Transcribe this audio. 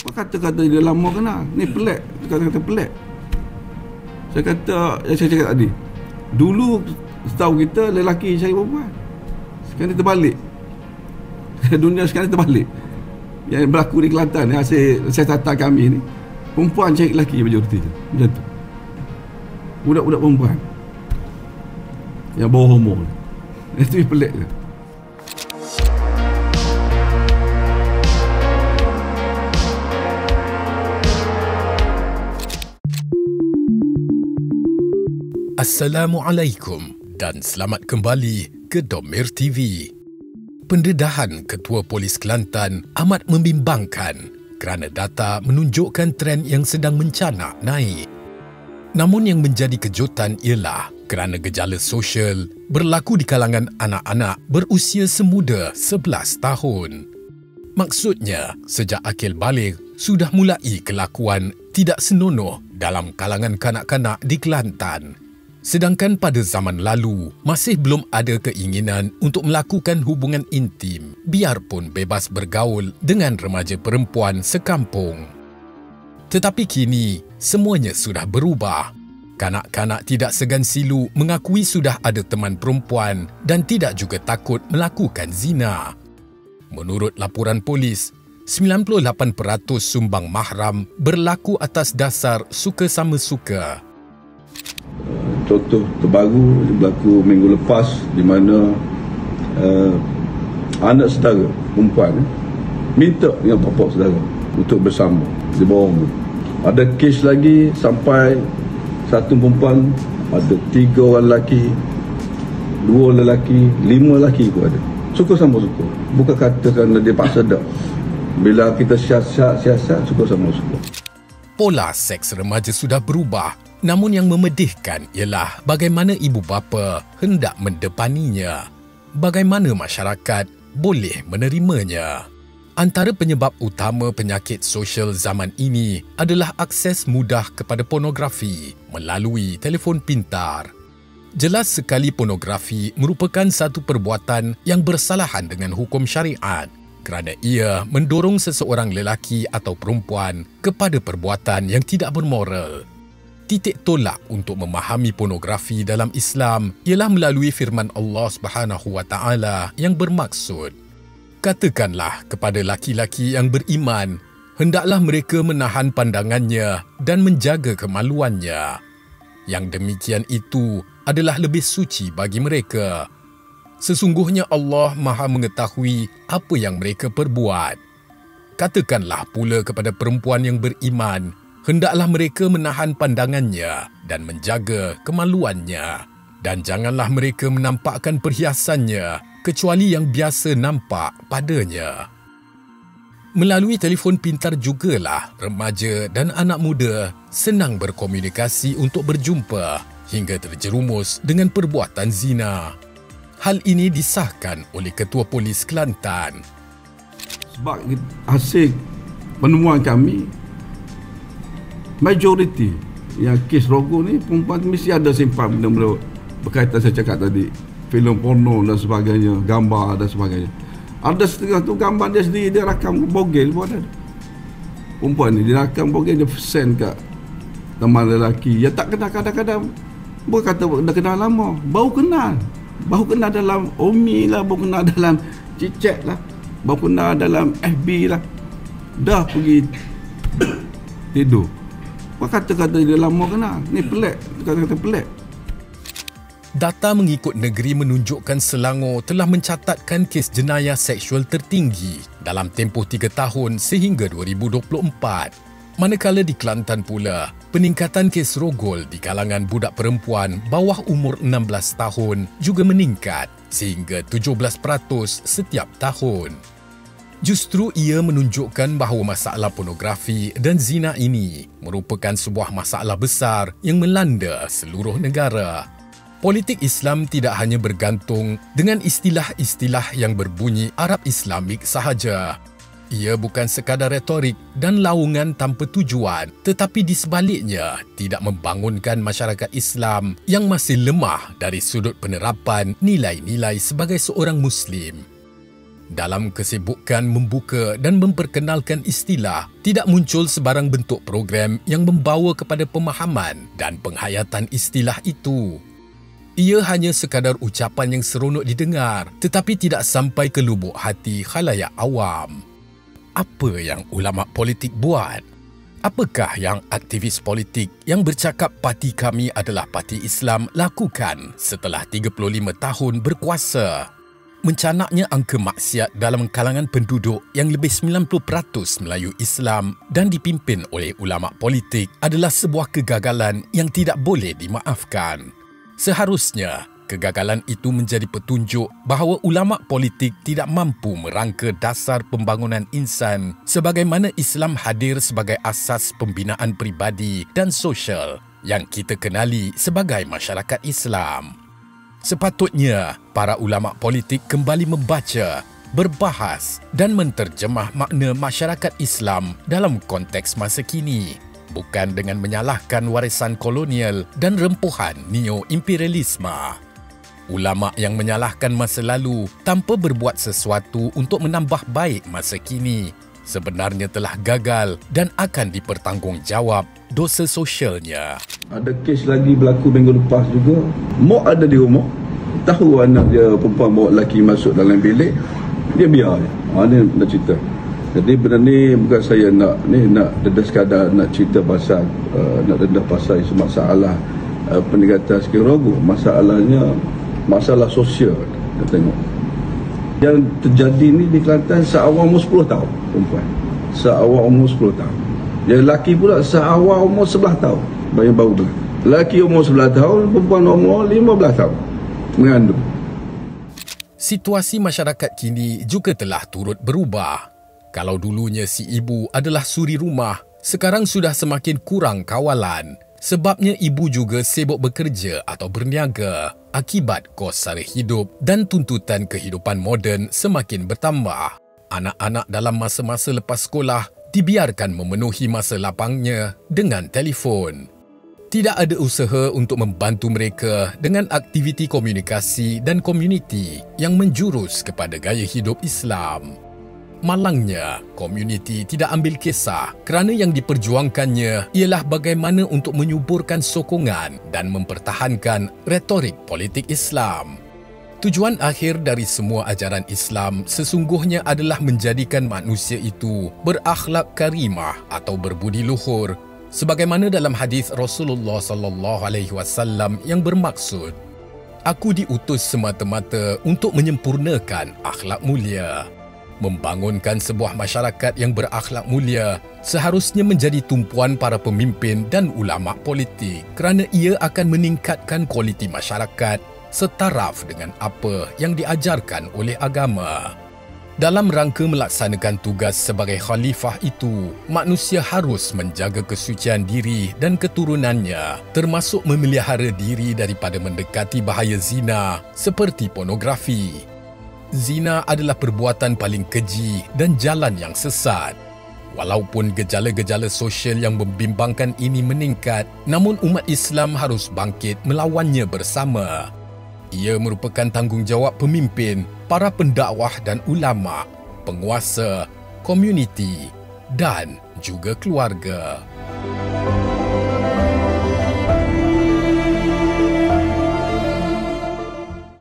Kata-kata dia lama kenal. Ni pelik. Kata-kata pelik. Saya kata, yang saya cakap tadi, dulu setahu kita lelaki cari perempuan. Sekarang dia terbalik. Dunia sekarang dia terbalik. Yang berlaku di Kelantan, yang saya tata kami ni, perempuan cari lelaki majoriti tu. Macam tu. Budak-budak perempuan yang bawah umur. Itu yang pelik tu. Assalamualaikum dan selamat kembali ke Domer TV. Pendedahan Ketua Polis Kelantan amat membimbangkan kerana data menunjukkan tren yang sedang mencanak naik. Namun yang menjadi kejutan ialah kerana gejala sosial berlaku di kalangan anak-anak berusia semuda 11 tahun. Maksudnya, sejak akil baligh sudah mulai kelakuan tidak senonoh dalam kalangan kanak-kanak di Kelantan. Sedangkan pada zaman lalu, masih belum ada keinginan untuk melakukan hubungan intim biarpun bebas bergaul dengan remaja perempuan sekampung. Tetapi kini, semuanya sudah berubah. Kanak-kanak tidak segan silu mengakui sudah ada teman perempuan dan tidak juga takut melakukan zina. Menurut laporan polis, 98% sumbang mahram berlaku atas dasar suka sama suka. Contoh terbaru yang berlaku minggu lepas di mana anak saudara perempuan minta dengan bapa saudara untuk bersama di bawah umur. Ada kes lagi sampai satu perempuan, ada 3 orang lelaki, 2 lelaki, 5 lelaki pun ada. Suka sama suka. Bukan kata kerana dia paksa dak. Bila kita siasat suka sama suka. Pola seks remaja sudah berubah. Namun yang memedihkan ialah bagaimana ibu bapa hendak mendepaninya. Bagaimana masyarakat boleh menerimanya. Antara penyebab utama penyakit sosial zaman ini adalah akses mudah kepada pornografi melalui telefon pintar. Jelas sekali pornografi merupakan satu perbuatan yang bersalahan dengan hukum syariat kerana ia mendorong seseorang lelaki atau perempuan kepada perbuatan yang tidak bermoral. Titik tolak untuk memahami pornografi dalam Islam ialah melalui firman Allah Subhanahu Wa Taala yang bermaksud, katakanlah kepada laki-laki yang beriman, hendaklah mereka menahan pandangannya dan menjaga kemaluannya. Yang demikian itu adalah lebih suci bagi mereka. Sesungguhnya Allah Maha mengetahui apa yang mereka perbuat. Katakanlah pula kepada perempuan yang beriman, hendaklah mereka menahan pandangannya dan menjaga kemaluannya. Dan janganlah mereka menampakkan perhiasannya kecuali yang biasa nampak padanya. Melalui telefon pintar jugalah remaja dan anak muda senang berkomunikasi untuk berjumpa hingga terjerumus dengan perbuatan zina. Hal ini disahkan oleh Ketua Polis Kelantan. Sebab hasil penemuan kami, majoriti yang kes rogol ni perempuan mesti ada simpan benda-benda berkaitan saya cakap tadi, filem porno dan sebagainya, gambar dan sebagainya. Ada setengah tu gambar dia sendiri, dia rakam bogel pun ada. Perempuan ni dia rakam bogel, dia send kat teman lelaki yang tak kenal. Kadang-kadang bukan kata dah kenal lama, baru kenal dalam Omi lah, baru kenal dalam Cicet lah, baru kenal dalam FB lah, dah pergi tidur. Kata-kata dia lama kenal. Ni pelik. Kata-kata pelik. Data mengikut negeri menunjukkan Selangor telah mencatatkan kes jenayah seksual tertinggi dalam tempoh 3 tahun sehingga 2024. Manakala di Kelantan pula, peningkatan kes rogol di kalangan budak perempuan bawah umur 16 tahun juga meningkat sehingga 17% setiap tahun. Justru ia menunjukkan bahawa masalah pornografi dan zina ini merupakan sebuah masalah besar yang melanda seluruh negara. Politik Islam tidak hanya bergantung dengan istilah-istilah yang berbunyi Arab Islamik sahaja. Ia bukan sekadar retorik dan laungan tanpa tujuan, tetapi di sebaliknya tidak membangunkan masyarakat Islam yang masih lemah dari sudut penerapan nilai-nilai sebagai seorang Muslim. Dalam kesibukan membuka dan memperkenalkan istilah, tidak muncul sebarang bentuk program yang membawa kepada pemahaman dan penghayatan istilah itu. Ia hanya sekadar ucapan yang seronok didengar, tetapi tidak sampai ke lubuk hati khalayak awam. Apa yang ulama politik buat? Apakah yang aktivis politik yang bercakap parti kami adalah parti Islam lakukan setelah 35 tahun berkuasa? Mencanaknya angka maksiat dalam kalangan penduduk yang lebih 90% Melayu Islam dan dipimpin oleh ulama politik adalah sebuah kegagalan yang tidak boleh dimaafkan. Seharusnya, kegagalan itu menjadi petunjuk bahawa ulama politik tidak mampu merangka dasar pembangunan insan sebagaimana Islam hadir sebagai asas pembinaan peribadi dan sosial yang kita kenali sebagai masyarakat Islam. Sepatutnya, para ulama politik kembali membaca, berbahas dan menterjemah makna masyarakat Islam dalam konteks masa kini, bukan dengan menyalahkan warisan kolonial dan rempuhan neo-imperialisme. Ulama yang menyalahkan masa lalu tanpa berbuat sesuatu untuk menambah baik masa kini sebenarnya telah gagal dan akan dipertanggungjawab dosa sosialnya. Ada kes lagi berlaku minggu lepas juga. Mak ada di rumah, tahu anak dia perempuan bawa lelaki masuk dalam bilik, dia biar je. Ni nak cerita. Jadi benda ni bukan saya nak sekadar nak cerita pasal nak rendah pasal isu masalah peningkatan skill rogu. Masalahnya masalah sosial. Kita tengok yang terjadi ni di Kelantan seawal umur 10 tahun perempuan, seawal umur 10 tahun. Yang lelaki pula seawal umur 11 tahun. Baru berlaku. Lelaki umur 11 tahun, perempuan umur 15 tahun mengandung. Situasi masyarakat kini juga telah turut berubah. Kalau dulunya si ibu adalah suri rumah, sekarang sudah semakin kurang kawalan. Sebabnya ibu juga sibuk bekerja atau berniaga akibat kos sara hidup dan tuntutan kehidupan moden semakin bertambah. Anak-anak dalam masa-masa lepas sekolah dibiarkan memenuhi masa lapangnya dengan telefon. Tidak ada usaha untuk membantu mereka dengan aktiviti komunikasi dan komuniti yang menjurus kepada gaya hidup Islam. Malangnya, komuniti tidak ambil kisah kerana yang diperjuangkannya ialah bagaimana untuk menyuburkan sokongan dan mempertahankan retorik politik Islam. Tujuan akhir dari semua ajaran Islam sesungguhnya adalah menjadikan manusia itu berakhlak karimah atau berbudi luhur sebagaimana dalam hadis Rasulullah sallallahu alaihi wasallam yang bermaksud, "Aku diutus semata-mata untuk menyempurnakan akhlak mulia." Membangunkan sebuah masyarakat yang berakhlak mulia seharusnya menjadi tumpuan para pemimpin dan ulama politik kerana ia akan meningkatkan kualiti masyarakat setaraf dengan apa yang diajarkan oleh agama. Dalam rangka melaksanakan tugas sebagai khalifah itu, manusia harus menjaga kesucian diri dan keturunannya, termasuk memelihara diri daripada mendekati bahaya zina seperti pornografi. Zina adalah perbuatan paling keji dan jalan yang sesat. Walaupun gejala-gejala sosial yang membimbangkan ini meningkat, namun umat Islam harus bangkit melawannya bersama. Ia merupakan tanggungjawab pemimpin, para pendakwah dan ulama, penguasa, komuniti dan juga keluarga.